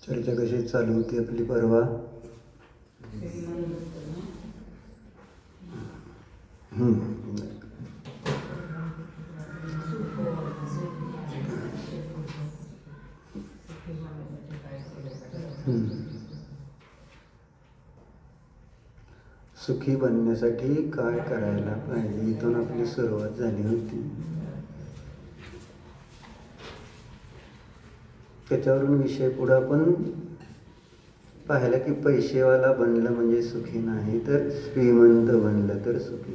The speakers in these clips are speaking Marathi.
चर्चा कशी चालू होती आपली परवा? सुखी बनण्यासाठी काय करायला पाहिजे इथून आपली सुरुवात झाली होती. त्याच्यावरून विषय पुढे आपण पाहिला की पैसेवाला बनलं म्हणजे सुखी नाही, तर श्रीमंत बनलं तर सुखी.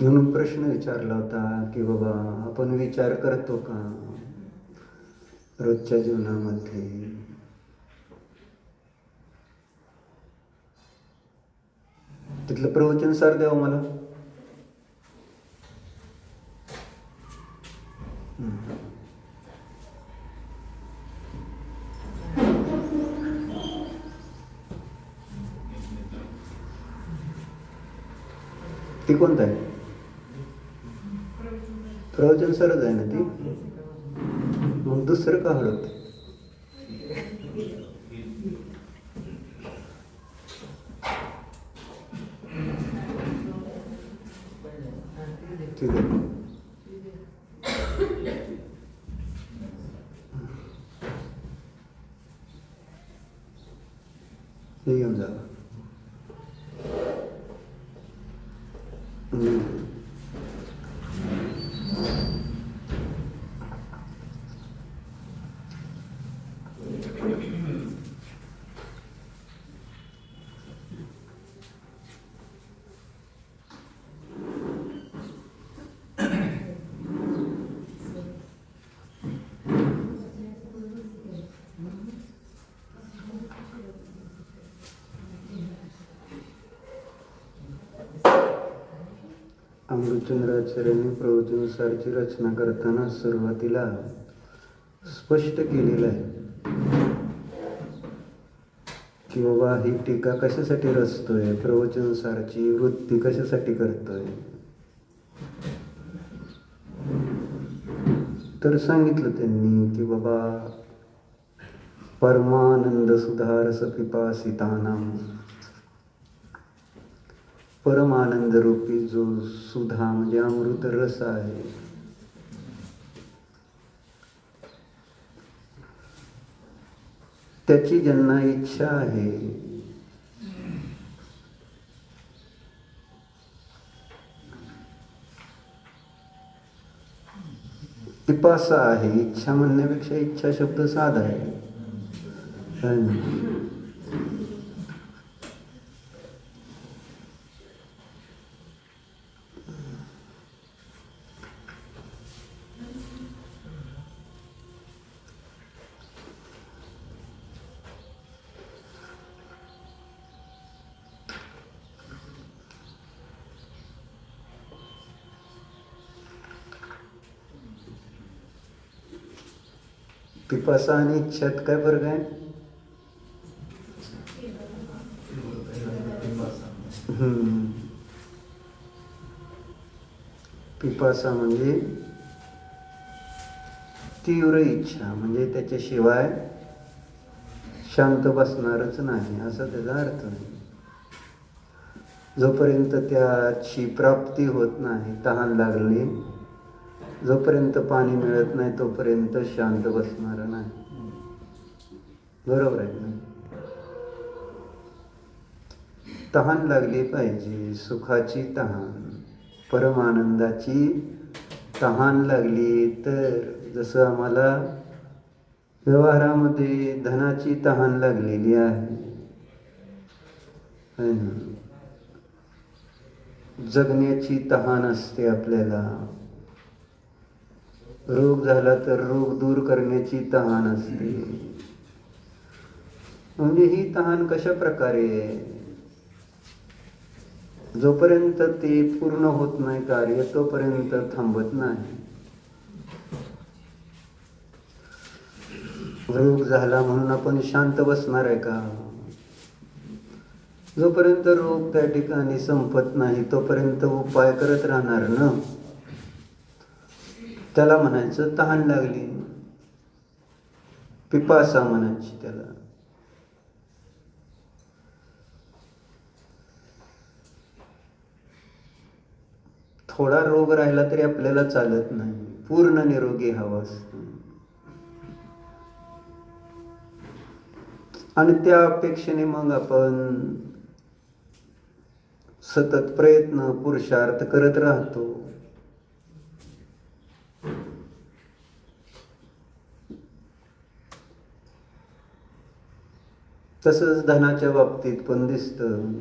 म्हणून प्रश्न विचारला होता की बाबा आपण विचार करतो का रोजच्या जीवनामध्ये? तिथलं प्रवचन सार द्यावं मला. ती कोणतं आहे? प्रवचन सरच आहे ना ती. मग दुसरं का हळत? ठीक आहे. हे घेऊन जा. अमृतचंद्राचार्यांनी प्रवचनासारची रचना करताना सुरुवातीला स्पष्ट केलेलं आहे की बाबा ही टीका कशासाठी रचतोय, प्रवचनसारची वृत्ती कशासाठी करतोय. तर सांगितलं त्यांनी की बाबा परमानंद सुधारस पिपासितानाम, परमानंद रूपी जो सुधा म्हणजे अमृत रस आहे, त्याची ज्यांना इच्छा आहे, पिपासा आहे. इच्छा म्हणण्यापेक्षा इच्छा शब्द साधा आहे. पिपासा आणि इच्छात काय फरक आहे? पिपासा म्हणजे तीव्र इच्छा, म्हणजे त्याच्याशिवाय शांत बसणारच नाही असा त्याचा अर्थ आहे. जोपर्यंत त्याची प्राप्ती होत नाही, तहान लागली, जोपर्यंत पाणी मिळत नाही तोपर्यंत शांत बसणार नाही. बरोबर आहे ना? तहान लागली पाहिजे, सुखाची तहान, परमानंदाची तहान लागली. तर जसं आम्हाला व्यवहारामध्ये धनाची तहान लागलेली आहे ना, जगण्याची तहान असते आपल्याला, रोग झाला तर रोग दूर करण्याची तहान असते. म्हणजे ही तहान कशा प्रकारे आहे? जोपर्यंत ते पूर्ण होत नाही कार्य तोपर्यंत थांबत नाही. रोग झाला म्हणून आपण शांत बसणार आहे का? जोपर्यंत रोग त्या ठिकाणी संपत नाही तोपर्यंत उपाय करत राहणार ना. त्याला म्हणायचं तहान लागली, पिपासा म्हणायची त्याला. थोडा रोग राहिला तरी आपल्याला चालत नाही, पूर्ण निरोगी हवा असतो. आणि त्या अपेक्षेने मग आपण सतत प्रयत्न पुरुषार्थ करत राहतो. तसंच धनाच्या बाबतीत पण दिसतं.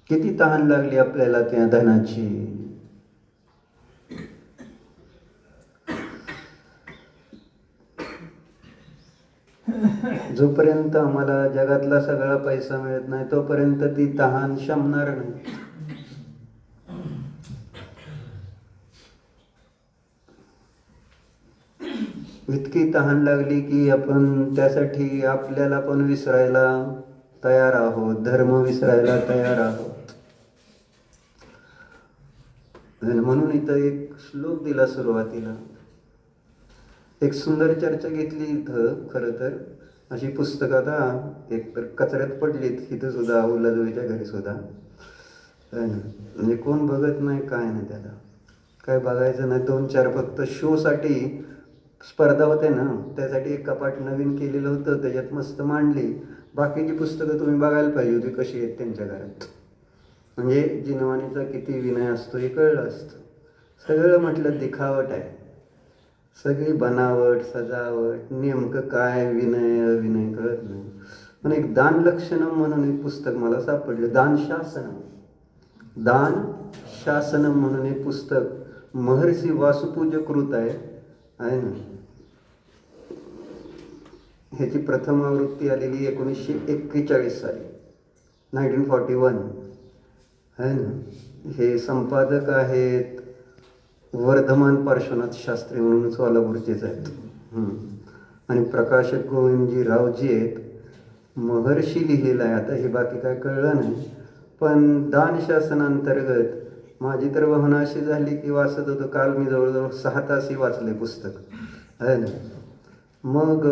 किती तहान लागली आपल्याला त्या धनाची. जोपर्यंत आम्हाला जगातला सगळा पैसा मिळत नाही तोपर्यंत ती तहान शमणार नाही. इतकी तहान लागली की आपण त्यासाठी आपल्याला पण विसरायला तयार आहोत, धर्म विसरायला तयार आहोत. म्हणून इथं एक श्लोक दिला सुरुवातीला. एक सुंदर चर्चा घेतली इथं. खरं तर अशी पुस्तकात एक तर कचऱ्यात पडलीत इथं सुद्धा, उल्हाजोळीच्या घरी सुद्धा. म्हणजे कोण बघत नाही, काय नाही, त्याला काय बघायचं नाही. 2-4 फक्त शो साठी स्पर्धा होते ना, त्यासाठी एक कपाट नवीन केलेलं होतं, त्याच्यात मस्त मांडली. बाकीची पुस्तकं तुम्ही बघायला पाहिजे होती कशी आहेत त्यांच्या घरात. म्हणजे जिनवानीचा किती विनय असतो हे कळलं असतं. सगळं म्हटलं दिखावट आहे, सगळी बनावट, सजावट. नेमकं काय विनय अविनय कळत नाही. पण एक दान लक्षणम म्हणून एक पुस्तक मला सापडलं. दान शासनम म्हणून एक पुस्तक महर्षी वासुपूज्य कृत आहे ना. ह्याची प्रथम आवृत्ती आलेली 1941 साली. 1941 है ना. हे संपादक आहेत वर्धमान पार्श्वनाथ शास्त्री म्हणून सोलापूरचेच आहेत. आणि प्रकाशक गोविंदजी रावजी आहेत. महर्षी लिहिलेलं आहे. आता हे बाकी काय कळलं नाही, पण दान शासनांतर्गत माझी तर भावना अशी झाली की वाचत होतो काल मी जवळजवळ 6 तासही वाचले पुस्तक आहे ना. मग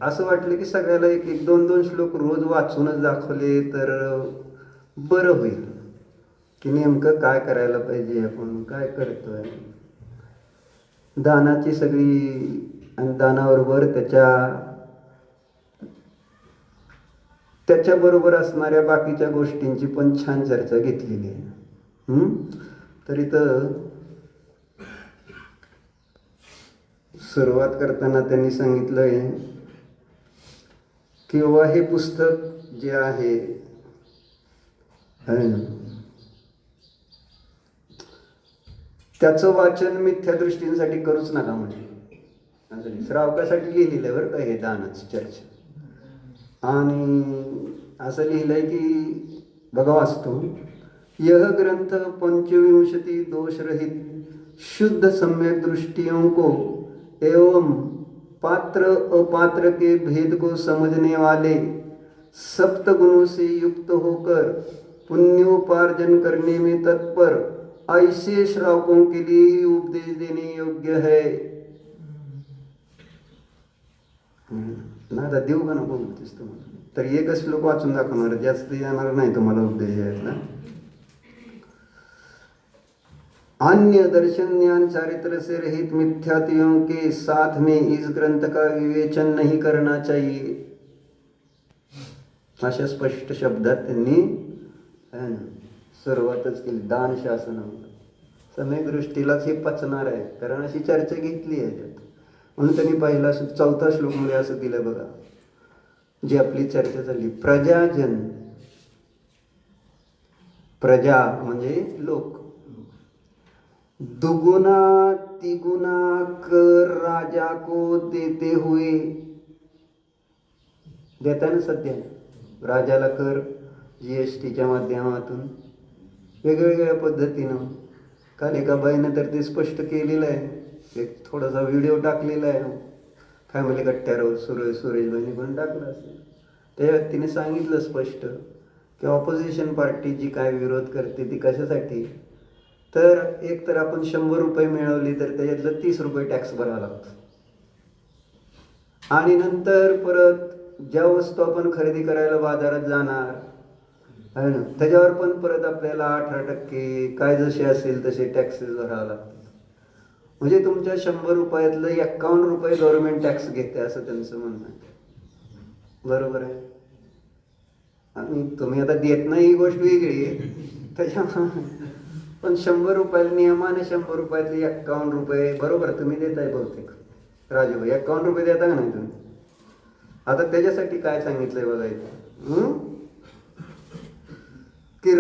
असं वाटलं की सगळ्याला एक एक 2-2 श्लोक रोज वाचूनच दाखवले तर बरं होईल की नेमकं काय करायला पाहिजे, आपण काय करतोय. दानाची सगळी आणि दानाबरोबर त्याच्याबरोबर असणाऱ्या बाकीच्या गोष्टींची पण छान चर्चा घेतलेली आहे. तर इथं सुरुवात करताना त्यांनी सांगितलंय किंवा हे पुस्तक जे आहे त्याचं वाचन मिथ्या दृष्टींसाठी करूच नका. म्हणजे श्रावकासाठी लिहिलेलं आहे बरं का हे दानाची चर्चा. आणि असं लिहिलंय की बघा वाचतो. यह ग्रंथ 25 दोषरहित शुद्ध सम्यक दृष्टियों को एवं पात्र अपात्र के भेद को समझने वाले सप्त गुणों से युक्त होकर पुण्योपार्जन करने में तत्पर ऐसे श्रावकों के लिए ही उपदेश देने योग्य है. ना आता देऊ का नको उपदेश तुम्हाला, तर एकच श्लोक वाचून दाखवणार, जास्त येणार नाही तुम्हाला उपदेश द्यायला. अन्य दर्शन ज्ञान चारित्र से रहित मिथ्यात्वों के साथ में इस ग्रंथ का विवेचन नहीं करना चाहिए. अशा स्पष्ट शब्दात त्यांनी सुरुवातच केली. दान शासन समय दृष्टीलाच हे पचणार आहे, कारण अशी चर्चा घेतली आहे त्यात. म्हणून त्यांनी पहिला 4था श्लोकमध्ये असं दिलं बघा, जी आपली चर्चा झाली. प्रजाजन, प्रजा म्हणजे लोक, दुगुना तिगुना कर राजा को देते हुए, देता ना सध्या राजाला कर GSTच्या माध्यमातून वेगवेगळ्या पद्धतीनं. काल एका बाईनं तर ते स्पष्ट केलेलं आहे, एक थोडासा व्हिडिओ टाकलेला आहे फॅमिली कट्ट्यावर, सुरेशबाईंनी पण टाकलं असेल. त्या व्यक्तीने सांगितलं स्पष्ट की ऑपोजिशन पार्टी जी काय विरोध करते ती कशासाठी, तर एक तर आपण 100 रुपये मिळवली तर त्याच्यातलं 30 रुपये टॅक्स भरावा लागतो. आणि नंतर परत ज्या वस्तू आपण खरेदी करायला बाजारात जाणार आहे ना, त्याच्यावर पण परत आपल्याला 18% काय जसे असेल तसे टॅक्सेस भरावे लागतात. म्हणजे तुमच्या 100 रुपयातलं 51 रुपये गव्हर्नमेंट टॅक्स घेते असं त्यांचं म्हणणं आहे. बरोबर आहे. आणि तुम्ही आता देत नाही ही गोष्ट वेगळी आहे, त्याच्यामुळे पण 100 रुपयाला नियमाने 100 रुपयातले 51 रुपये बरोबर तुम्ही देताय बहुतेक. राजूभाई 51 रुपये देता का नाही तुम्ही? आता त्याच्यासाठी काय सांगितलंय बघा इथं कि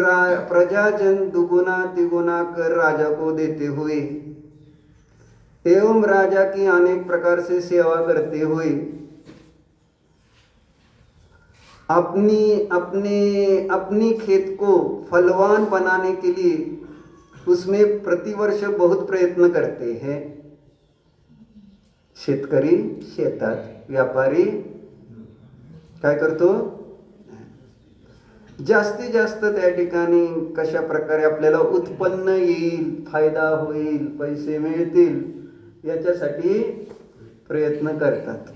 प्रजाजन दुगुना तिगुना कर राजा को देते हुए एवं राजा की अनेक प्रकार से सेवा करते हुए अपनी खेत को फलवान बनाने के लिए उसमें प्रतिवर्ष बहुत प्रयत्न करते हैं. शेतकरी शेतात, व्यापारी काय करतो, जास्तीत जास्त त्या ठिकाणी कशा प्रकारे आपल्याला उत्पन्न येईल, फायदा होईल, पैसे मिळतील याच्यासाठी प्रयत्न करतात.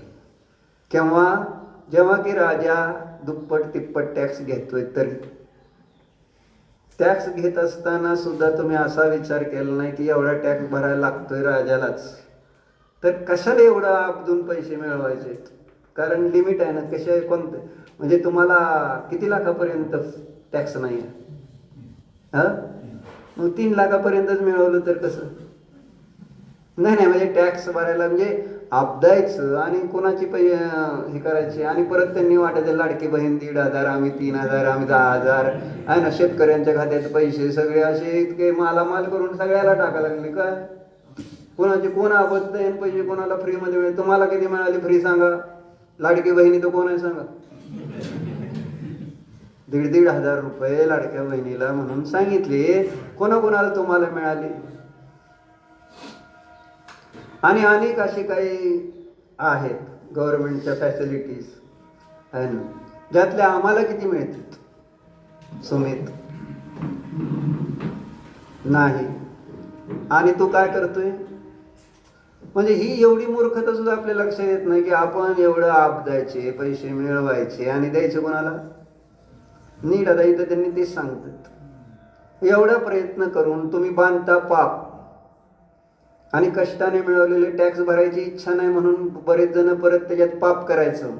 जेव्हा की राजा दुप्पट तिप्पट टॅक्स घेतोय, तरी टॅक्स घेत असताना सुद्धा तुम्ही असा विचार केला नाही की एवढा टॅक्स भरायला लागतोय राजालाच, तर कशाला एवढा आपदून पैसे मिळवायचे. कारण लिमिट आहे ना. कशा कोणतं म्हणजे तुम्हाला किती लाखापर्यंत टॅक्स नाही आहे, मग 3 लाखापर्यंतच मिळवलं तर कसं. नाही म्हणजे टॅक्स भरायला म्हणजे आपदायचं आणि कोणाची हे करायचे. आणि परत त्यांनी वाटायचं लाडकी बहीण 1,500, आम्ही 3,000, आम्ही 10,000 आहे ना. शेतकऱ्यांच्या खात्यात पैसे सगळे असे इतके मालामाल करून सगळ्याला टाकायला लागले. काय कोण आबद्ध आहे पैसे कोणाला फ्रीमध्ये मिळेल. तुम्हाला किती मिळाले फ्री सांगा. लाडकी बहिणी तर कोण आहे सांगा. ₹1,500 लाडक्या बहिणीला म्हणून सांगितले. कोणाकोणाला तुम्हाला मिळाले? आणि अनेक असे काही आहेत गव्हर्नमेंटच्या फॅसिलिटीज आहे ना, ज्यातल्या आम्हाला किती मिळतात? सुमित नाही. आणि तू काय करतोय? म्हणजे ही एवढी मूर्खता सुद्धा आपल्या लक्षात येत नाही की आपण एवढं आपदायचे, पैसे मिळवायचे आणि द्यायचे कोणाला? नीट. आता इथं त्यांनी तेच सांगतात, एवढा प्रयत्न करून तुम्ही बांधता पाप आणि कष्टाने मिळवलेले टॅक्स भरायची इच्छा नाही म्हणून बरेच जण परत त्याच्यात पाप करायचं.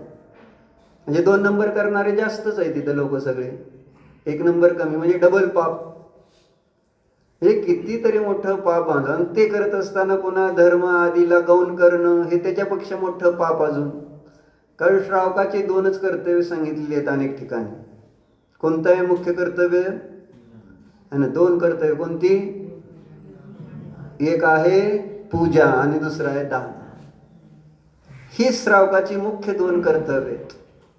म्हणजे 2 नंबर करणारे जास्तच आहे तिथं लोक सगळे, 1 नंबर कमी म्हणजे डबल पाप. हे कितीतरी मोठं पाप बांधून ते करत असताना पुन्हा धर्म आदीला गौण करणं हे त्याच्यापेक्षा मोठं पाप अजून. कारण श्रावकाचे 2च कर्तव्य सांगितलेले आहेत अनेक ठिकाणी. कोणतं आहे मुख्य कर्तव्य? आणि 2 कर्तव्य कोणती? एक आहे पूजा आणि दुसरं आहे दान. ही श्रावकाची मुख्य 2 कर्तव्य आहेत.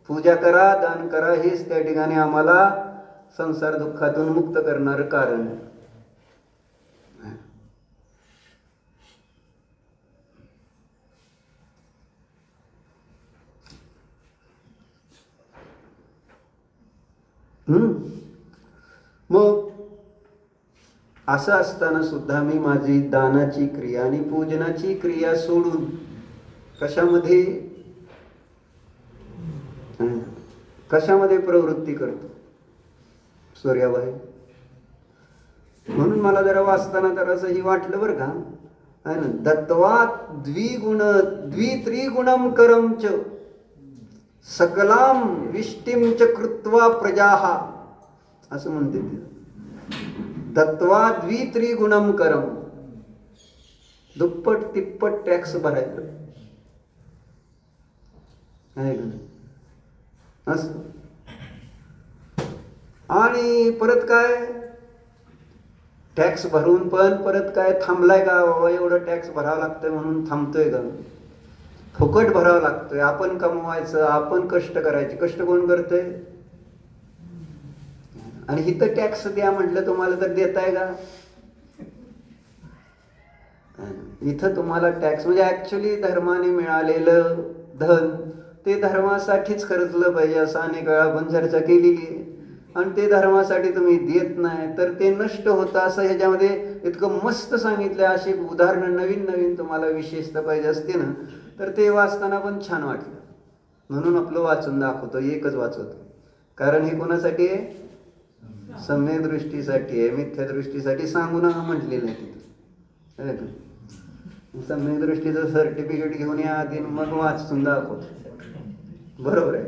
पूजा करा, दान करा. हेच त्या ठिकाणी आम्हाला संसार दुःखातून मुक्त करणारं कारण आहे. मग असं असताना सुद्धा मी माझी दानाची क्रिया आणि पूजनाची क्रिया सोडून कशामध्ये प्रवृत्ती करतो? सूर्याबाई. म्हणून मला जरा वाचताना तर असंही वाटलं बरं का, है ना, दत्वा द्वित्रिगुणम करम च सकलाम विष्टिम च कृत्वा प्रजाः असं म्हणते ते. दत्वा द्वित्रिगुणम करम, दुप्पट तिप्पट टॅक्स भरायचं आहे का असं. आणि परत काय, टॅक्स भरून पण परत काय थांबलाय का? बाबा एवढं टॅक्स भरावं लागतंय म्हणून थांबतोय का? फुकट भरावं लागतोय. आपण कमवायचं, आपण कष्ट करायचे. कष्ट कोण करतंय? आणि इथं टॅक्स द्या म्हटलं तुम्हाला तर देताय का? इथं तुम्हाला टॅक्स म्हणजे ऍक्च्युली धर्माने मिळालेलं धन ते धर्मासाठीच खर्चलं पाहिजे असं अनेक वेळा आपण चर्चा केलेली आहे. आणि ते धर्मासाठी तुम्ही देत नाही तर ते नष्ट होतं असं ह्याच्यामध्ये इतकं मस्त सांगितलं. अशी उदाहरणं नवीन नवीन तुम्हाला विशेषतः पाहिजे असते ना तर ते वाचताना पण छान वाटलं. म्हणून आपलं वाचून दाखवतो, एकच वाचवतो. कारण हे कोणासाठी आहे? सम्यक दृष्टीसाठी आहे. मिथ्या दृष्टीसाठी सांगू नका म्हटलेलं आहे तिथे. सम्यक दृष्टीचं सर्टिफिकेट घेऊन या आधी मग वाचून दाखवतो. बरोबर आहे.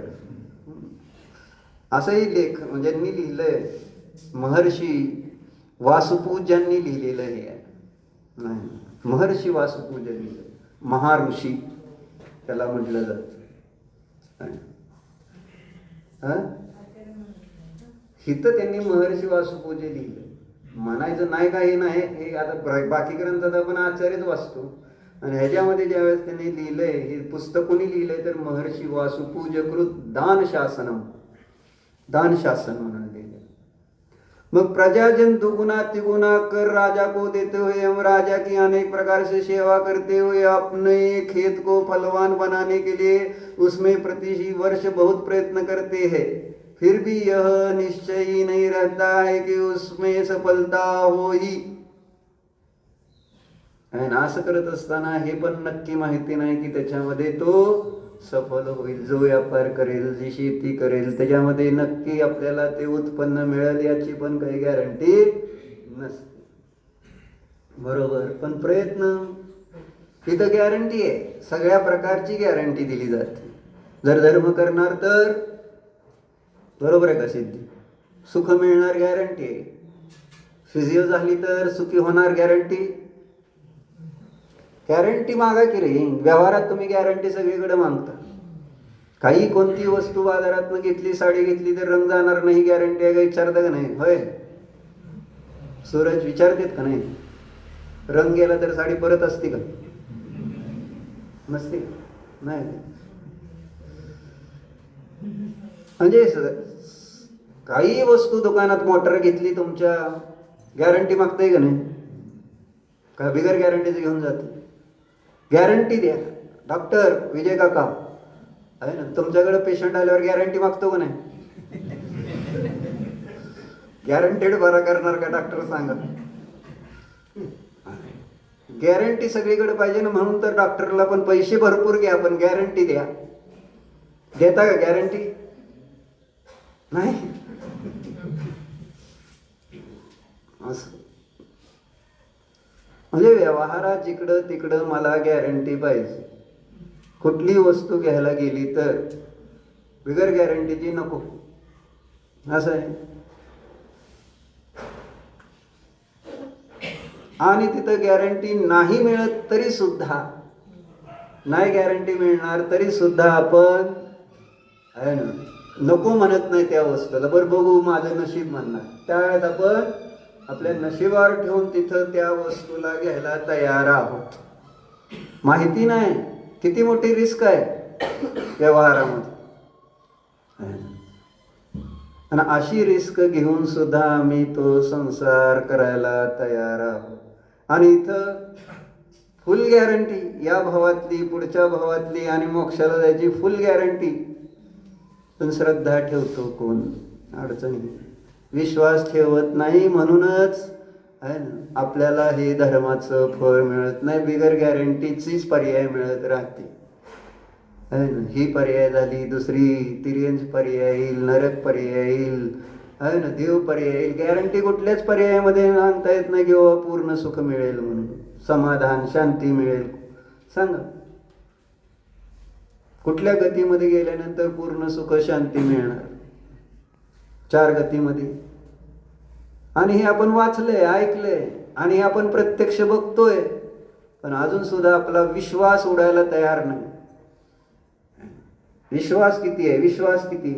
असंही लेख म्हणजे ज्यांनी लिहिलंय, महर्षी वासुपूज्यांनी लिहिलेलं हे आहे. नाही, महर्षी वासुपूज्य लिहिलं, महाऋषी त्याला म्हटलं जातं. हिथं त्यांनी महर्षी वासुपूज्य लिहिलं. म्हणायचं नाही काही नाही, हे आता बाकी ग्रंथात आपण आचार्यच वाचतो. आणि ह्याच्यामध्ये ज्यावेळेस त्यांनी लिहिलंय, हे पुस्तक कोणी लिहिलंय तर महर्षी वासुपूज्यकृत दान शासनम, दान शासन म्हणून लिहिलं. मग प्रजाजन दुगुना तिगुना कर राजा को देते हुए हम राजा की अनेक प्रकार से सेवा करते हुए अपने खेत को फलवान बनाने के लिए उसमें प्रति वर्ष बहुत प्रयत्न करते हैं, फिर भी यह निश्चय ही नहीं रहता है कि उसमें सफलता हो ही. असं करत असताना हे पण नक्की माहिती नाही की त्याच्यामध्ये तो सफल होईल. जो व्यापार करेल, जी शेती करेल त्याच्यामध्ये नक्की आपल्याला ते उत्पन्न मिळेल याची पण काही गॅरंटी नसते. बरोबर. पण प्रयत्न तिथं गॅरंटी आहे, सगळ्या प्रकारची गॅरंटी दिली जाते. जर धर्म करणार तर बरोबर आहे का सिद्धी, सुख मिळणार गॅरंटी आहे. फिजिओ झाली तर सुखी होणार गॅरंटी. गॅरंटी मागा की रे. व्यवहारात तुम्ही गॅरंटी सगळीकडे मागता. काही कोणती वस्तू बाजारात घेतली, साडी घेतली तर रंग जाणार नाही गॅरंटी आहे का? विचारता का नाही? होय, सूरज विचारतेत का नाही? रंग गेला तर साडी परत असते का? नसते. नाही. म्हणजे काही वस्तू दुकानात मोटर घेतली तुमच्या, गॅरंटी मागताय का नाही? का बिगर गॅरंटीचं घेऊन जाते? गॅरंटी द्या. डॉक्टर विजय काका आहे ना, तुमच्याकडे पेशंट आल्यावर गॅरंटी मागतो का नाही? गॅरंटेड बरा करणार का डॉक्टर सांगा? गॅरंटी सगळीकडे पाहिजे ना, म्हणून तर डॉक्टरला पण पैसे भरपूर घ्या पण गॅरंटी द्या. देता का गॅरंटी? नाही. असं म्हणजे व्यवहारात जिकडं तिकडं मला गॅरंटी पाहिजे. कुठली वस्तू घ्यायला गेली तर बिगर गॅरंटीची नको, असं आहे. आणि तिथं गॅरंटी नाही मिळत तरी सुद्धा, नाही गॅरंटी मिळणार तरी सुद्धा आपण आहे ना नको म्हणत नाही त्या वस्तूला. बरं बघू माझं नशीब म्हणणार. त्यावेळेस आपण आपल्या नशिबावर ठेवून तिथं त्या वस्तूला घ्यायला तयार आहोत. माहिती नाही किती मोठी रिस्क आहे व्यवहारामध्ये. आणि अशी रिस्क घेऊन सुद्धा आम्ही तो संसार करायला तयार आहोत. आणि इथं फुल गॅरंटी, या भावातली पुढच्या भावातली आणि मोक्षाला जायची फुल गॅरंटी. पण श्रद्धा ठेवतो कोण? अडचणी. विश्वास ठेवत नाही म्हणूनच आहे ना आपल्याला हे धर्माचं फळ मिळत नाही. बिगर गॅरंटीचीच पर्याय मिळत राहते. आहे ना, ही पर्याय झाली, दुसरी तिर्यंच पर्याय येईल, नरक पर्याय येईल, आहे ना, देव पर्याय येईल. गॅरंटी कुठल्याच पर्यायामध्ये आणता येत नाही की बाबा पूर्ण सुख मिळेल म्हणून, समाधान शांती मिळेल. सांगा कुठल्या गतीमध्ये गेल्यानंतर पूर्ण सुख शांती मिळणार? 4 गतीमध्ये. आणि हे आपण वाचलंय, ऐकलंय आणि हे आपण प्रत्यक्ष बघतोय. पण अजून सुद्धा आपला विश्वास उडायला तयार नाही. विश्वास किती आहे? विश्वास किती?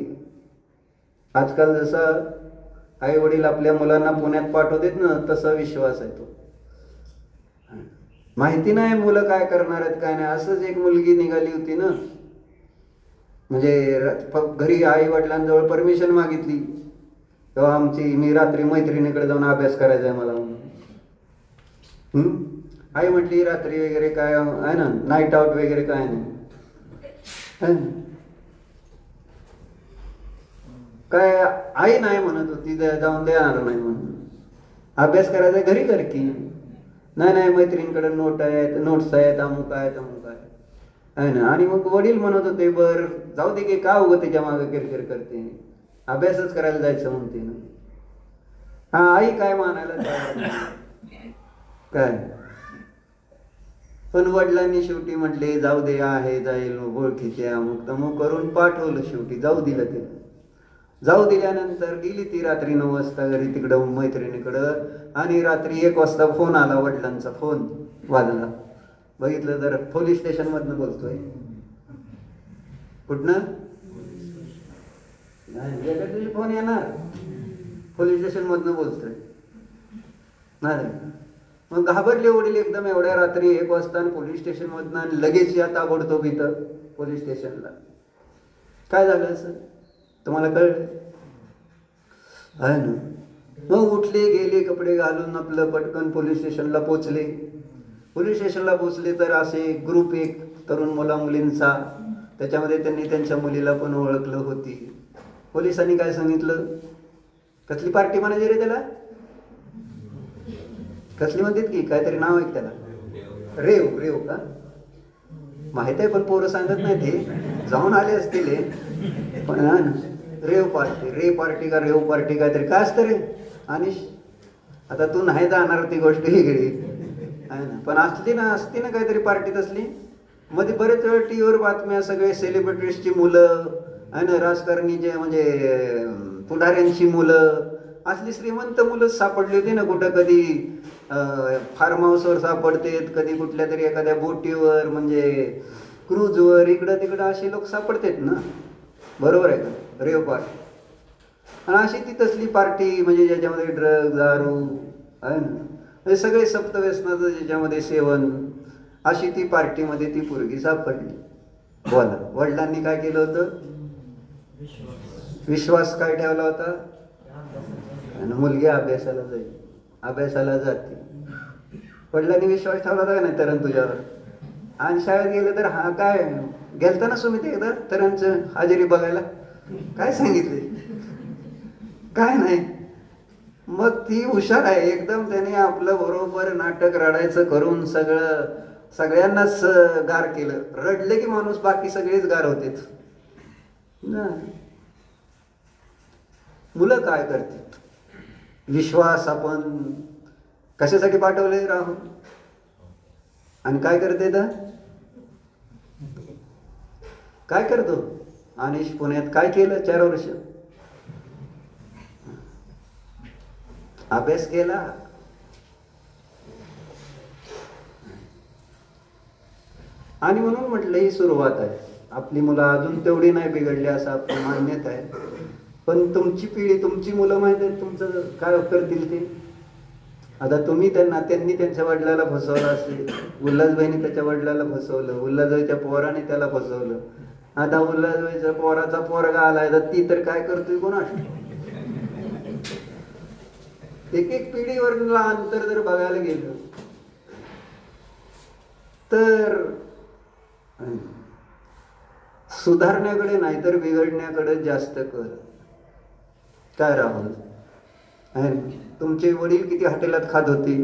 आजकाल जसं आई वडील आपल्या मुलांना पुण्यात पाठवतात ना, तसा विश्वास आहे तो. माहिती नाही मुलं काय करणार आहेत काय नाही. असंच एक मुलगी निघाली होती ना, म्हणजे घरी आई वडिलांजवळ परमिशन मागितली तेव्हा मी रात्री मैत्रिणीकडे जाऊन अभ्यास करायचा आहे मला म्हणून. आई म्हटली रात्री वगैरे काय आहे ना, नाईट आउट वगैरे काय नाही. काय आई नाही म्हणत होती जाऊन देणार नाही म्हणून. अभ्यास करायचा घरी कर की. नाही मैत्रिणीकडे नोट्स आहेत, अमुक आहे तमुक आहे ना. आणि मग वडील म्हणत होते बर जाऊ दे की, का उगं त्याच्या मागे किरकिर करते, अभ्यासच करायला जायचं म्हणते ना. हा आई काय मानायला काय. पण वडिलांनी शेवटी म्हटले जाऊ दे, आहे जाईल ओळखीचे अमुक तमुक करून पाठवलं. शेवटी जाऊ दिलं ते. जाऊ दिल्यानंतर गेली ती रात्री 9 वाजता घरी तिकडं मैत्रिणीकडं. आणि रात्री 1 वाजता फोन आला, वडिलांचा फोन वाजला. बघितलं तर पोलीस स्टेशन मधनं बोलतोय. कुठनं? तुझे फोन येणार, पोलीस स्टेशन मधनं बोलतोय. नाही मग घाबरले वडील एकदम. एवढ्या रात्री 1 वाजता पोलीस स्टेशन मधनं लगेच या ताबडतोब इथं पोलीस स्टेशनला. काय झालं असं तुम्हाला कळलं आहे ना? मग उठले, गेले, कपडे घालून आपलं पटकन पोलीस स्टेशनला पोचले. पोलीस स्टेशनला पोचले तर असे ग्रुप एक तरुण मुला मुलींचा, त्याच्यामध्ये त्यांनी त्यांच्या मुलीला पण ओळखलं होती. पोलिसांनी काय सांगितलं? कसली पार्टी म्हणायची रे त्याला? कसली म्हणतात की काहीतरी नाव आहे त्याला, रेव का माहित आहे पण पोरं सांगत नाही. ते जाऊन आले असतील पण रेव पार्टी का रेव पार्टी काहीतरी काय असतं रे. आणि आता तू नाही जाणार ती गोष्ट वेगळी आहे ना, पण असती ना काहीतरी पार्टी तसली. मध्ये बरेच वेळ टीव्हीवर बातम्या, सगळे सेलिब्रिटीजची मुलं आहे ना, राजकारणीचे म्हणजे पुढाऱ्यांची मुलं, असली श्रीमंत मुलं सापडली होती ना. कुठं कधी फार्म हाऊसवर सापडतेत, कधी कुठल्या तरी एखाद्या बोटीवर म्हणजे क्रूजवर, इकडं तिकडं असे लोक सापडतात ना. बरोबर आहे का? Rave party. आणि अशी ती तसली पार्टी म्हणजे ज्याच्यामध्ये ड्रग दारू आहे ना, म्हणजे सगळे सप्तव्यसनाचं ज्याच्यामध्ये सेवन, अशी ती पार्टीमध्ये ती पोरगी सापडली. बोला वडिलांनी काय केलं होतं? विश्वास काय ठेवला होता? आणि मुलगी अभ्यासाला जाईल, अभ्यासाला जाते. वडिलांनी विश्वास ठेवला होता का नाही तरण तुझ्यावर? आणि शाळेत गेलं तर हा काय गेलता ना सुमित एकदा तरणचं हजेरी बघायला, काय सांगितले? काय नाही. मग ती हुशार आहे एकदम. त्याने आपलं बरोबर नाटक रडायचं करून सगळ्यांनाच गार केलं. रडले की माणूस बाकी सगळेच गार होते. मुलं काय करतात? विश्वास आपण कशासाठी पाठवले राहून आणि काय करते तर काय करतो? अनिश पुण्यात काय केलं? 4 वर्ष अभ्यास केला. आणि म्हणून म्हटलं ही सुरुवात आहे. आपली मुलं अजून तेवढी नाही बिघडली असं आपली मान्यता आहे. पण तुमची पिढी, तुमची मुलं माहिती आहे तुमचं काय करतील ते. आता त्यांनी त्यांच्या वडिलाला फसवलं असेल. उल्हासबाईंनी त्याच्या वडिलाला फसवलं, उल्हासबाईच्या पोराने त्याला फसवलं. आता उल्हासबाईच्या पोराचा पोरगा आलाय तर ती तर काय करतोय कोणास. एक पिढीवरला अंतर जर बघायला गेलं तर सुधारण्याकडे नाही तर बिघडण्याकडे जास्त कल. काय राहुल, तुमचे वडील किती हॉटेलात खात होते,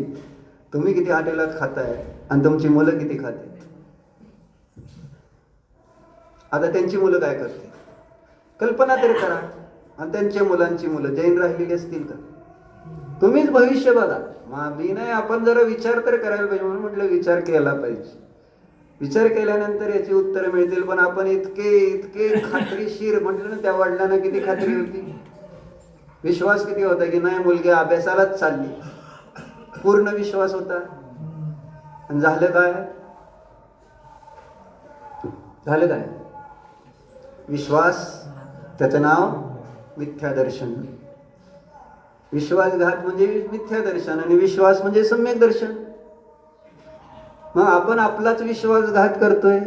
तुम्ही किती हॉटेलात खाताय आणि तुमची मुलं किती खातात? आता त्यांची मुलं काय करते कल्पना तरी करा. आणि त्यांच्या मुलांची मुलं जैन राहिलेली असतील का? तुम्हीच भविष्य बघा. मी नाही, आपण जरा विचार तर करायला पाहिजे. म्हणून म्हटलं विचार केला पाहिजे. विचार केल्यानंतर याची उत्तर मिळतील. पण आपण इतके खात्रीशीर म्हटलं ना, त्या वडिलांना किती खात्री होती, विश्वास किती होता की नाही मुलगी अभ्यासालाच चालली, पूर्ण विश्वास होता. आणि झालं काय? झालं काय? विश्वास, त्याचं नाव मिथ्यादर्शन. विश्वासघात म्हणजे मिथ्यादर्शन आणि विश्वास म्हणजे सम्यक दर्शन. मग आपण आपलाच विश्वासघात करतोय.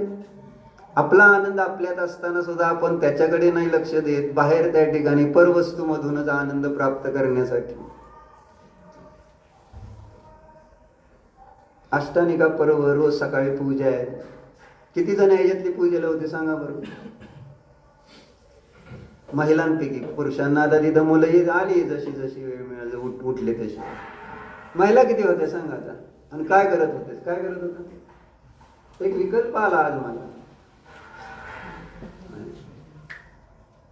आपला आनंद आपल्यात असताना सुद्धा आपण त्याच्याकडे नाही लक्ष देत, बाहेर त्या ठिकाणी परवस्तूमधूनच आनंद प्राप्त करण्यासाठी. अष्टानिका पर्व, रोज सकाळी पूजा आहे. किती जण याच्यातली पूजेला होते सांगा बरं? महिलांपैकी. पुरुषांना आता तिथं मुलंही आली जशी जशी वेळ मिळाली उठले तशी. महिला किती होत्या सांगा आता? आणि काय करत होते? काय करत होत? एक विकल्प आला आज मला.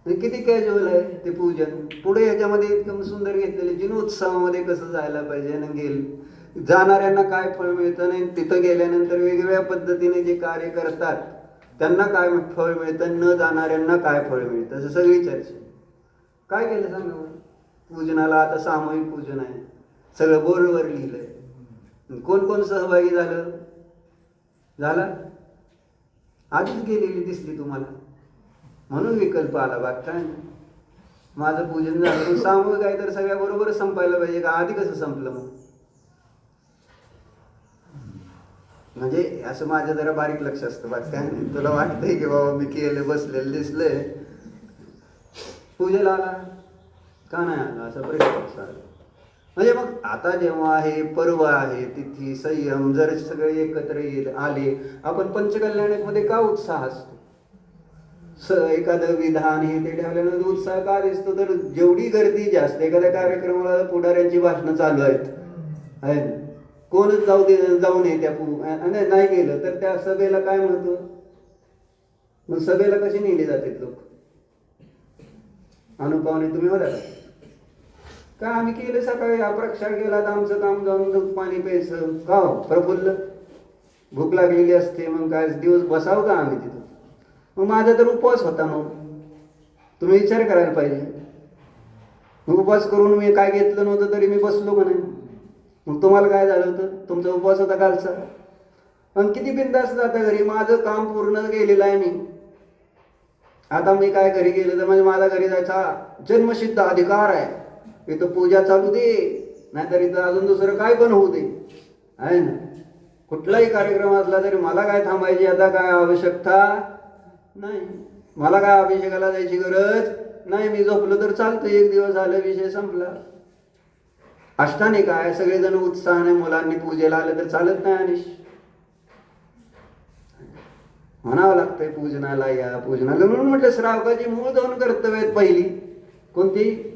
किती कॅज्युअल आहे ते पूजन. पुढे याच्यामध्ये इतकं सुंदर घेतलेले जिनोत्सवामध्ये कसं जायला पाहिजे आणि गेल जाणाऱ्यांना काय फळ मिळतं नाही, तिथं गेल्यानंतर वेगवेगळ्या पद्धतीने जे कार्य करतात त्यांना काय फळ मिळतं, न जाणाऱ्यांना काय फळ मिळतं, असं सगळी चर्चा. काय केलं सांगा? पूजनाला आता सामूहिक पूजन आहे, सगळं बोर्डवर लिहिलंय. कोण कोण सहभागी झाला? आधीच गेलेली दिसली तुम्हाला, म्हणून विकल्प आला. बाग काय, माझं पूजन झालं सामूहिक आहे तर सगळ्या बरोबर संपायला पाहिजे का? आधी कसं संपलं मग? म्हणजे असं माझं जरा बारीक लक्ष असतं. बाग काय, तुला वाटतंय की बाबा मी केलं बसलेलं दिसलंय, पूजेला आला का नाही आला असा प्रश्न. म्हणजे मग आता जेव्हा हे पर्व आहे, तिथी संयम जर सगळे एकत्र आले, आपण पंचकल्याणमध्ये का उत्साह असतो? एखादं विधान हे ते ठेवल्यानंतर उत्साह का दिसतो? तर जेवढी गर्दी जास्त, एखाद्या कार्यक्रमाला पुढाऱ्यांची भाषणं चालू आहेत, आहे ना, कोणच जाऊ नये त्या नाही गेलं तर त्या सभेला काय म्हणतो? मग सभेला कशी नेली जाते लोक? अनुपावने तुम्ही होता का? आम्ही केलं सकाळी अप्रक्षा केला तर आमचं काम जाऊन दूध पाणी प्यायचं का? प्रफुल्ल भूक लागलेली असते, मग काय दिवस बसावं का आम्ही तिथं? मग माझा तर उपवास होता. मग तुम्ही विचार करायला पाहिजे. मग उपवास करून मी काय घेतलं नव्हतं तरी मी बसलो का नाही? मग तुम्हाला काय झालं होतं? तुमचा उपवास होता कालचा. मग किती बिनधास्त जाता घरी, माझं काम पूर्ण गेलेलं आहे. मी आता मी काय घरी गेलं तर म्हणजे माझा घरी जायचा जन्मसिद्ध अधिकार आहे. इथं पूजा चालू दे, नाहीतर इथं अजून दुसरं काय पण होऊ दे, आहे ना. कुठलाही कार्यक्रम असला तरी मला काय थांबायची आता काय आवश्यकता नाही. मला काय अभिषेकाला जायची गरज नाही मी झोपलो तर चालतं, एक दिवस झालं विषय संपला. अष्टाने काय सगळेजण उत्साहाने मुलांनी पूजेला आलं तर चालत नाही. अनिश म्हणावं लागतंय पूजनाला या, पूजनाला. म्हणून म्हटलं श्रावकाची मूळ 2 कर्तव्य आहेत. पहिली कोणती?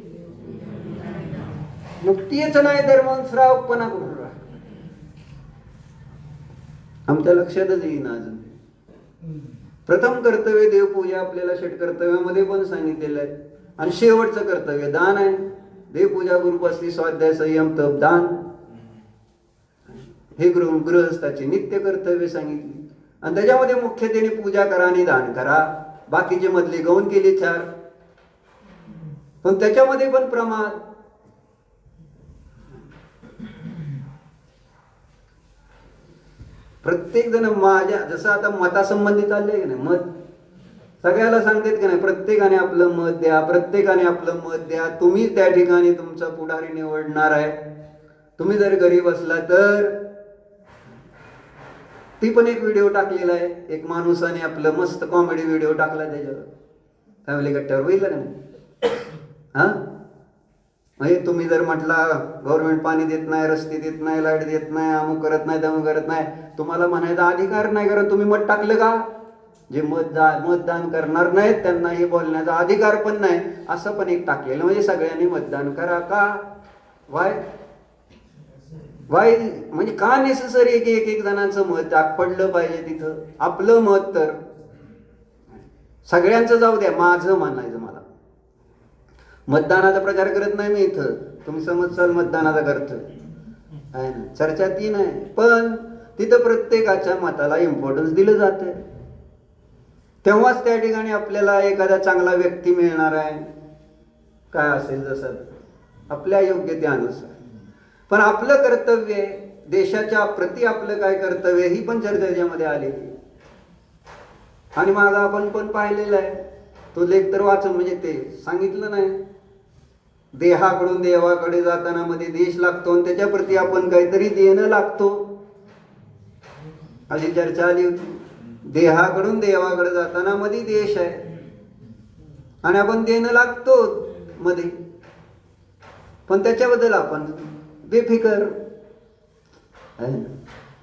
मुक्तीच नाही तर मग श्रावकपणा कुठून राहा? आमच्या लक्षातच येईना अजून. प्रथम कर्तव्य देवपूजा आपल्याला षटकर्तव्यामध्ये पण सांगितलेलं आहे. आणि शेवटचं कर्तव्य दान आहे. देवपूजा, गुरुपस्ती, स्वाध्याय, संयम, तप, दान हे गृहस्थाचे नित्य कर्तव्य सांगितले. आणि त्याच्यामध्ये मुख्यतेने पूजा करा आणि दान करा. बाकीचे मधले गौण केले 4. पण त्याच्यामध्ये पण प्रमाद. प्रत्येक जण माझ्या, जसं आता मतासंबंधित आले की नाही, मत सगळ्याला सांगतात की नाही, प्रत्येकाने आपलं मत द्या, प्रत्येकाने आपलं मत द्या. तुम्ही त्या ठिकाणी तुमचा पुढारी निवडणार आहे. तुम्ही जर गरीब असला तर. ती पण एक व्हिडिओ टाकलेला आहे. एक माणूसाने आपलं मस्त कॉमेडी व्हिडिओ टाकला त्याच्यावर, फॅमिली कट्ट्यावर. बघितलं का नाही? हा, म्हणजे तुम्ही जर म्हटला गव्हर्नमेंट पाणी देत नाही, रस्ते देत नाही, लाईट देत नाही, अमुक करत नाही, तमुक करत नाही, तुम्हाला म्हणायचा अधिकार नाही. कारण तुम्ही मत टाकलं का? जे मतदान करणार नाहीत त्यांना हे बोलण्याचा अधिकार पण नाही. असं पण एक टाकलेलं. म्हणजे सगळ्यांनी मतदान करा का? वाय म्हणजे का नेसेसरी एक जणांचं मत पडलं पाहिजे तिथं? आपलं मत तर सगळ्यांचं जाऊ द्या, माझं म्हणायचं. मला मतदानाचा प्रचार करत नाही मी इथं, तुम्ही समजसाल मतदानाचा करत आहे ना. चर्चा ती नाही, पण तिथं प्रत्येकाच्या मताला इम्पॉर्टन्स दिलं जातं. तेव्हाच त्या ठिकाणी आपल्याला एखादा चांगला व्यक्ती मिळणार आहे. काय असेल जसं आपल्या योग्यतेनुसार. पण आपलं कर्तव्य, देशाच्या प्रति आपलं काय कर्तव्य, ही पण चर्चा त्याच्यामध्ये आलेली. आणि माझा आपण पण पाहिलेला आहे तो लेख तर वाचून, म्हणजे ते सांगितलं नाही, देहाकडून देवाकडे जाताना मध्ये देश लागतो आणि त्याच्याप्रती आपण काहीतरी देणं लागतो, अशी चर्चा आली होती. देहाकडून देवाकडे जाताना मध्ये देश आहे आणि आपण देणं लागतो मध्ये. पण त्याच्याबद्दल आपण बेफिकर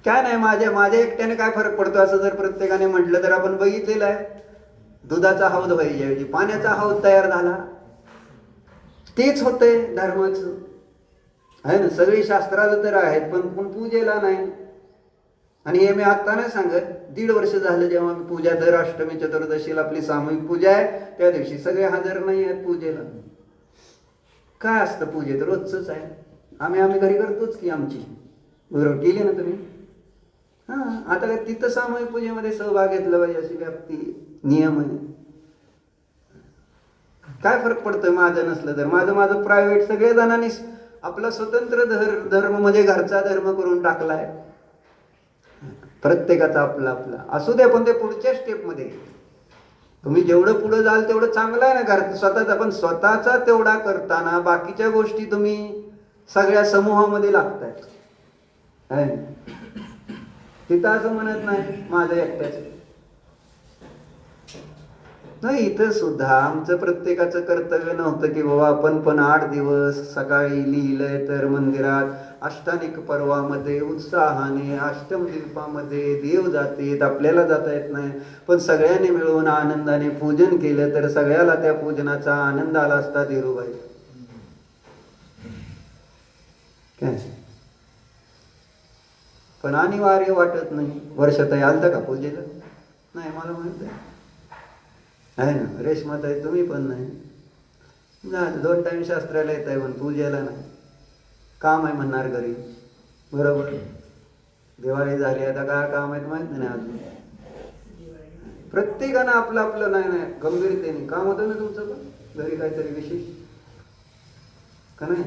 काय नाही. माझ्या एकट्याने काय फरक पडतो असं जर प्रत्येकाने म्हटलं तर आपण बघितलेलं आहे. दुधाचा हौद व्हायच्या पाण्याचा हौद तयार झाला. तेच होतंय धर्माचं, आहे ना. सगळी शास्त्राला तर आहेत पण पूजेला नाही. आणि हे मी आता नाही सांगत, 1.5 वर्ष झालं जेव्हा मी पूजा, दर अष्टमी चतुर्दशीला आपली सामूहिक पूजा आहे, त्या दिवशी सगळे हजर नाही आहेत पूजेला. काय असतं पूजेत? रोजच आहे. आम्ही घरी करतोच की आमची. बरोबर केली ना तुम्ही? हा, आता काय तिथं सामूहिक पूजेमध्ये सहभाग घेतला पाहिजे अशी व्याप्ती नियम आहे. काय फरक पडतोय माझं नसलं तर? माझं प्रायव्हेट. सगळ्या जणांनी आपला स्वतंत्र धर्म म्हणजे घरचा धर्म करून टाकलाय. प्रत्येकाचा आपला असू द्या, पण ते पुढच्या स्टेपमध्ये तुम्ही जेवढं पुढे जाल तेवढं चांगलं आहे ना. घर स्वतःचा, पण स्वतःचा तेवढा करताना बाकीच्या गोष्टी तुम्ही सगळ्या समूहामध्ये लागतायत. तिथं असं म्हणत नाही माझं एकट्याच नाही. इथं सुद्धा आमचं प्रत्येकाचं कर्तव्य नव्हतं की बाबा आपण पण 8 दिवस सकाळी लिहिलंय तर मंदिरात अष्टानिक पर्वामध्ये उत्साहाने अष्टमदीपामध्ये देव जातेत, आपल्याला जाता येत नाही. पण सगळ्यांनी मिळून आनंदाने पूजन केलं तर सगळ्याला त्या पूजनाचा आनंद आला असता. धीरूभाई काय पण अनिवार्य वाटत नाही. वर्षातही आलता का पूजेला? नाही, मला माहित आहे ना. रेशमाताई तुम्ही पण नाही. 2 टाइम शास्त्राला येत आहे पण पूजेला नाही. काम आहे म्हणणार घरी. बरोबर. दिवाळी झाली, आता काय काम आहेत माहित नाही अजून. प्रत्येकानं आपलं आपलं नाही गंभीरतेने काम होतं ना तुमचं पण घरी काहीतरी विशेष का नाही?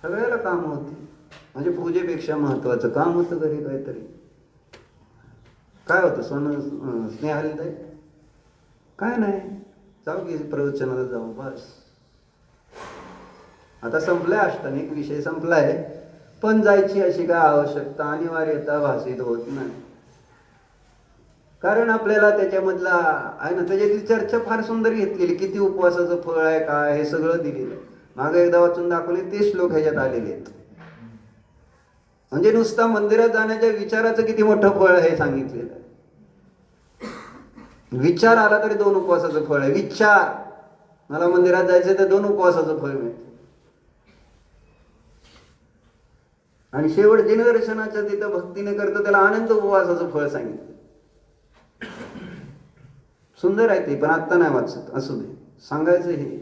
सगळ्याला काम होती. म्हणजे पूजेपेक्षा महत्वाचं काम होतं घरी काहीतरी. काय होतं सोनं स्नेहालीताई? काय नाही, जाऊ की प्रवचनाला जाऊ बस. आता संपलाय अष्टानिक विषय संपलाय, पण जायची अशी काय आवश्यकता अनिवार्यता भासित होत नाही. कारण आपल्याला त्याच्यामधला आहे ना, त्याच्यातली चर्चा फार सुंदर घेतलेली, किती उपवासाचं फळ आहे काय हे सगळं दिलेलं आहे. मागे एकदा वाचून दाखवले, ते श्लोक ह्याच्यात आलेले आहेत. म्हणजे नुसता मंदिरात जाण्याच्या विचाराचं किती मोठं फळ हे सांगितलेलं आहे. विचार आला तरी 2 उपवासाचं फळ आहे. विचार, मला मंदिरात जायचं तर 2 उपवासाचं फळ मिळतं. आणि शेवट दिनदर्शनाच्या तिथं भक्तीने करतो त्याला अनंत उपवासाचं फळ सांगितलं. सुंदर आहे ते, पण आत्ता नाही वाचत. असू दे, सांगायचं हे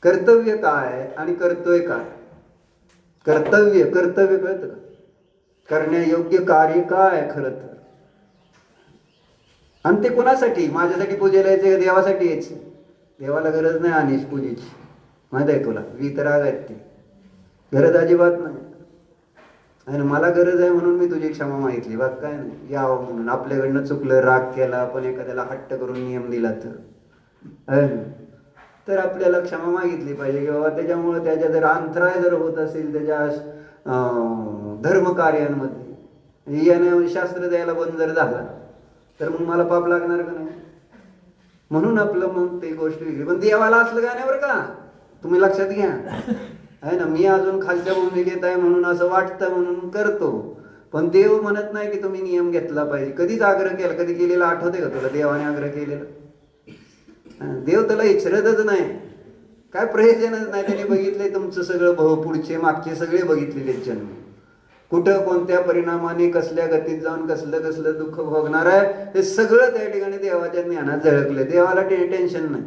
कर्तव्य काय आणि करतोय काय. कर्तव्य कळतं का? करण्यायोग्य कार्य काय खरं तर. आणि ते कोणासाठी? माझ्यासाठी पूजेला यायचं, देवासाठी यायचं. देवाला गरज नाही आणि पूजेची, माहिती आहे तुला, वितराग आहेत ते. गरज अजिबात नाही. आणि मला गरज आहे म्हणून मी तुझी क्षमा मागितली, बात काय नाही. यावं म्हणून, आपल्याकडनं चुकलं, राग केला, आपण एखाद्याला हट्ट करून नियम दिला तर आपल्याला क्षमा मागितली पाहिजे की बाबा त्याच्यामुळे त्याच्या जर अंतराय जर होत असेल त्याच्या धर्मकार्यांमध्ये, याने शास्त्र द्यायला बंद जर झाला तर मग मला पाप लागणार का नाही. म्हणून आपलं मग ते गोष्ट वेगळी. पण देवाला असलं का नाही बरं का, तुम्ही लक्षात घ्या, आहे ना. मी अजून खालच्या भूमिकेत आहे म्हणून असं वाटतं म्हणून करतो, पण देव म्हणत नाही की तुम्ही नियम घेतला पाहिजे. कधीच आग्रह केला, कधी केलेला आठवते का तुला देवाने आग्रह केलेला? देव त्याला इच्छरतच नाही, काय प्रयोजनच नाही. त्याने बघितले तुमचं सगळं, पुढचे मागचे सगळे बघितलेले जन्म, कुठं कोणत्या परिणामाने कसल्या गतीत जाऊन कसलं कसलं दुःख भोगणार आहे ते सगळं त्या ठिकाणी देवाच्या ज्ञानात झळकले. देवाला टेन्शन नाही,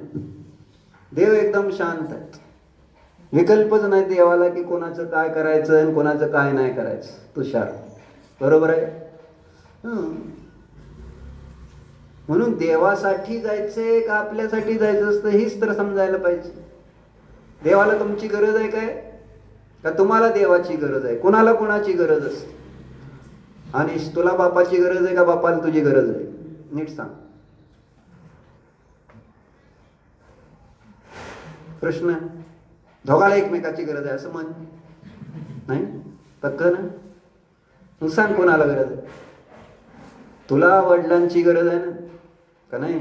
देव एकदम शांत आहे. विकल्पच नाही देवाला की कोणाचं काय करायचं आणि कोणाचं काय नाही करायचं. तुषार बरोबर आहे. म्हणून देवासाठी जायचंय का आपल्यासाठी जायचं असतं हेच तर समजायला पाहिजे. देवाला तुमची गरज आहे काय, का तुम्हाला देवाची गरज आहे? कोणाला कोणाची गरज असते? आणि तुला बापाची गरज आहे का बापाला तुझी गरज आहे? नीट सांग. प्रश्न, दोघाला एकमेकाची गरज आहे असं म्हण नाही, पक्क ना? तू सांग कोणाला गरज आहे? तुला वडिलांची गरज आहे ना का नाही?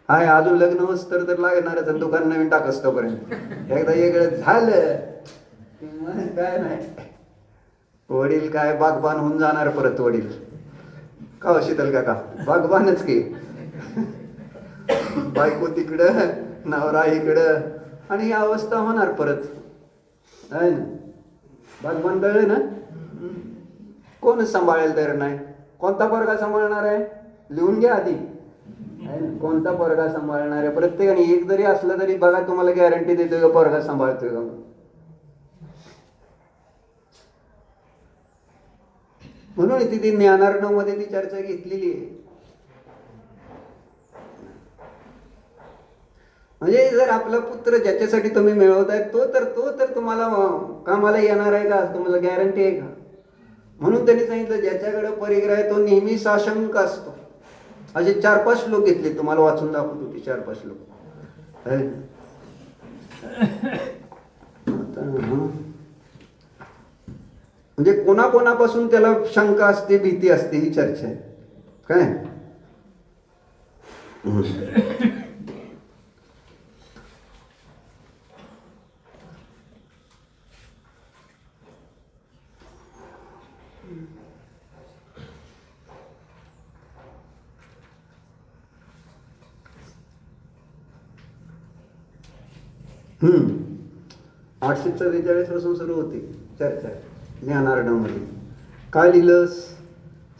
हाय, अजून लग्न होस तर लागणारच, दुकान नवीन टाकस तोपर्यंत. एकदा वेगळं झालं काय नाही, वडील काय बागबान होऊन जाणार परत. वडील का हो शीतल काका, बागबानच की. बायको तिकडं, नवरा इकडं, आणि ही अवस्था होणार परत, आहे ना. बागबान कळलं ना? कोणच सांभाळेल तर नाही. कोणता पोरगा सांभाळणार आहे? लिहून घ्या आधी, कोणता पोरगा सांभाळणार आहे. प्रत्येकाने एक जरी असलं तरी बघा, तुम्हाला गॅरंटी देतोय का पोरगा सांभाळतोय का. म्हणून तिथे ज्ञानार्णव मध्ये ती चर्चा घेतलेली आहे. म्हणजे जर आपला पुत्र ज्याच्यासाठी तुम्ही मिळवताय तो तर तुम्हाला कामाला येणार आहे का, तुम्हाला गॅरंटी आहे का? म्हणून त्यांनी सांगितलं ज्याच्याकडे परिग्रह आहे तो नेहमी साशंक असतो. असे 4-5 श्लोक घेतले, तुम्हाला वाचून दाखवतो ते 4-5 श्लोक. म्हणजे कोणाकोणापासून त्याला शंका असते, भीती असते, ही चर्चा आहे काय. हम्म 844 पासून सुरू होती चर्चा ज्ञानार्णवमध्ये. काय लिहिलं?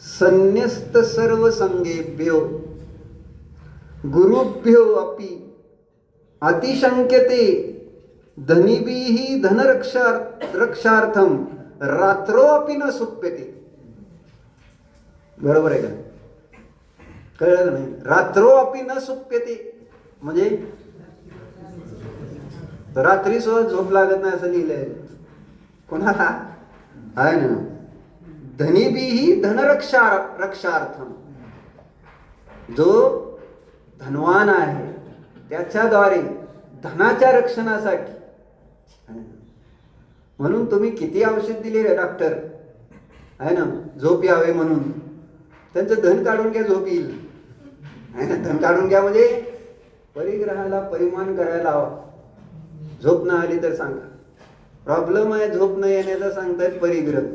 संन्यस्त सर्व संगेभ्यो गुरुभ्यो अपि अतिशंक्यते धनिभिः धनरक्षार्थम रात्रो अपि न सुप्यते. बरोबर आहे का? कळलं नाही? रात्रो अपि न सुप्यते म्हणजे रात्री सुद्धा झोप लागत नाही असं लिहिलंय. कोणाला? आहे ना, धनिभिः धनरक्षार्थम, जो धनवान आहे त्याच्याद्वारे धनाच्या रक्षणासाठी. म्हणून तुम्ही किती औषध दिले रे डॉक्टर, आहे ना, झोप यावे म्हणून. त्यांचं धन काढून घ्या, झोप येईल. धन काढून घ्या म्हणजे परिग्रहाला परिमान करायला हवा. झोप न आली तर सांगा. प्रॉब्लेम आहे झोप न येण्याचा, सांगतायत परिग्रह.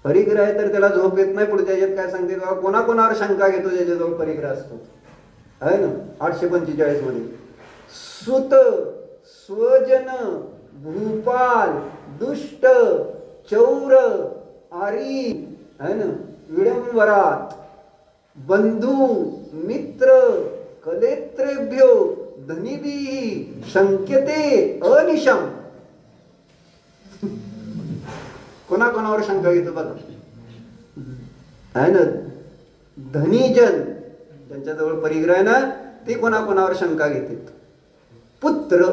परिग्रह आहे तर त्याला झोप येत नाही. पुढच्या याच्यात काय सांगते बाबा, कोणाकोणावर शंका घेतो ज्याच्याजवळ परिग्रह असतो, आहे ना. 845 मध्ये सुत स्वजन भूपाल दुष्ट चौर आरी, है ना, विडंबरात बंधू मित्र कलेत्रेभ्यो धनिभी शंक्यते अनिशम. कोणाकोणावर शंका घेतो बघा, आहे ना. धनीजन ज्यांच्याजवळ परिग्रह आहे ना, ते कोणाकोणावर शंका घेतात. पुत्र,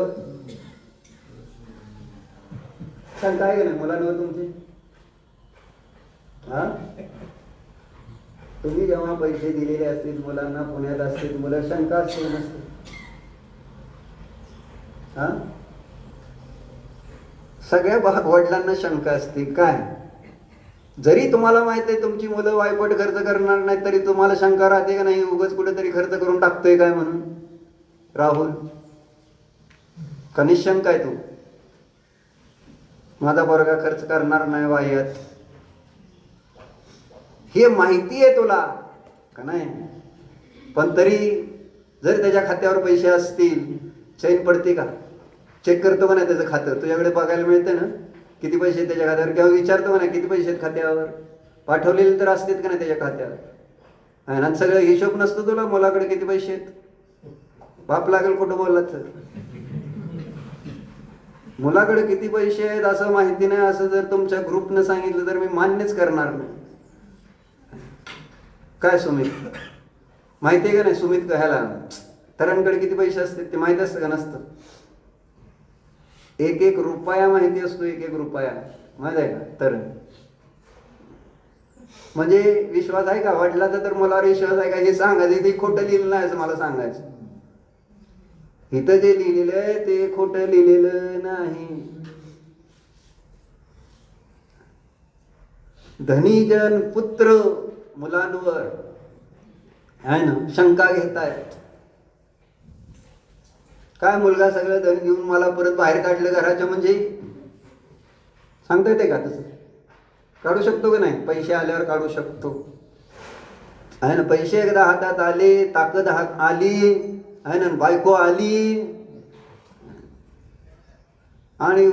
शंका आहे का नाही मुलांवर तुमची? हा, तुम्ही जेव्हा पैसे दिलेले असतील मुलांना, पुण्यात असतील मुलं, शंका असते नसते? हा, सगळ्या वडिलांना शंका असते. काय, जरी तुम्हाला माहित आहे तुमची मुलं वायपट खर्च करणार नाही, तरी तुम्हाला शंका राहते का नाही, उगाच कुठेतरी खर्च करून टाकतोय काय म्हणून? राहुल, का निशंक आहे तू? माझा पोरगा खर्च करणार नाही वाह्यात, हे माहिती आहे तुला का नाही? पण तरी जर त्याच्या खात्यावर पैसे असतील, चैन पडते का? चेक करतो का नाही त्याचं खातं? तुझ्याकडे बघायला मिळतं ना किती पैसे आहेत त्याच्या खात्यावर, किंवा विचारतो का नाही किती पैसे आहेत खात्यावर? पाठवलेले तर असतात का नाही त्याच्या खात्यावर? आणि सगळं हिशोब नसतो तुला मुलाकडे किती पैसे आहेत? बाप लागेल कुठं बोलला तर. मुलाकडे किती पैसे आहेत असं माहिती नाही, असं जर तुमच्या ग्रुपनं सांगितलं तर मी मान्यच करणार नाही. काय सुमित, माहिती आहे का नाही? सुमित कहायला तरांकडे किती पैसे असतात ते माहिती असतं का? नसतं. एक एक रुपया माहिती असतो, एक एक रुपया माहित आहे का? तर म्हणजे विश्वास आहे का वडिलाचा? तर मुलावर विश्वास आहे का हे सांगायचं? ते खोटं लिहिलं नाही असं मला सांगायचं. इथं जे लिहिलेलं आहे ते खोटं लिहिलेलं नाही. धनीजन पुत्र मुलांवर, आहे ना, शंका घेतायत. काय मुलगा सगळं धन घेऊन मला परत बाहेर काढलं घराच्या म्हणजे? सांगता येते का तसं? काढू शकतो का नाही? पैसे आल्यावर काढू शकतो, आहे ना. पैसे एकदा हातात आले, ताकद आली, आहे ना, बायको आली, आणि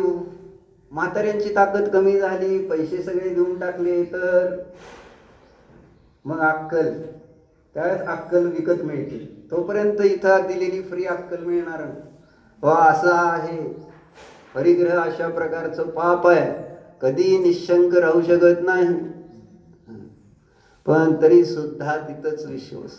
म्हाताऱ्यांची ताकद कमी झाली, पैसे सगळे देऊन टाकले, तर मग अक्कल, त्यावेळेस अक्कल विकत मिळते. तोपर्यंत इथं दिलेली फ्री अक्कल मिळणार नाही. हो, असं आहे. परिग्रह अशा प्रकारचं पाप आहे, कधी निशंक राहू शकत नाही. पण तरी सुद्धा तिथंच विश्वास.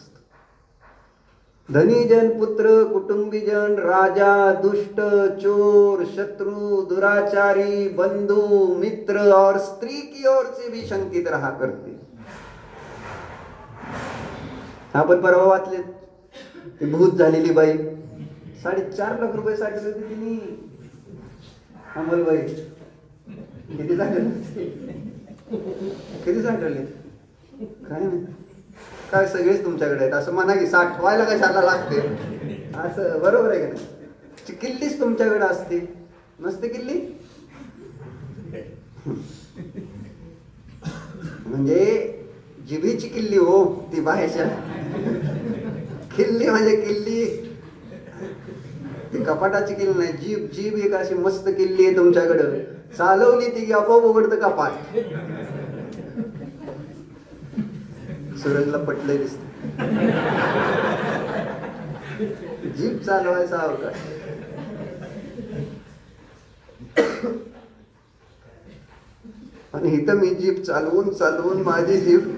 धनीजन पुत्र कुटुंबीजन राजा दुष्ट चोर शत्रु दुराचारी बंधु मित्र और स्त्री की ओर से भी शंकित रहा करते. आपण परवा वाचले, ती भूत झालेली बाई 4.5 लाख रुपये साठवले होते तिने. अंमलबाई किती साठवले? किती साठवले? काय नाही, काय सगळेच तुमच्याकडे आहेत असं म्हणा की, साठवायला कशाला लागते असं, बरोबर आहे का नाही? किल्लीच तुमच्याकडे असते, नसते किल्ली. म्हणजे जिभीची किल्ली हो ती बाहेरच्या. किल्ली म्हणजे किल्ली, ती कपाटाची किल्ली नाही. जीभ, जीभ एक अशी मस्त किल्ली आहे तुमच्याकडं, चालवली ती आपोआप उघडतं कपाट. सूरजला पटलंय दिसत, जीभ चालवायचा अवकाश. आणि इथं मी जीभ चालवून चालवून माझी जीभ,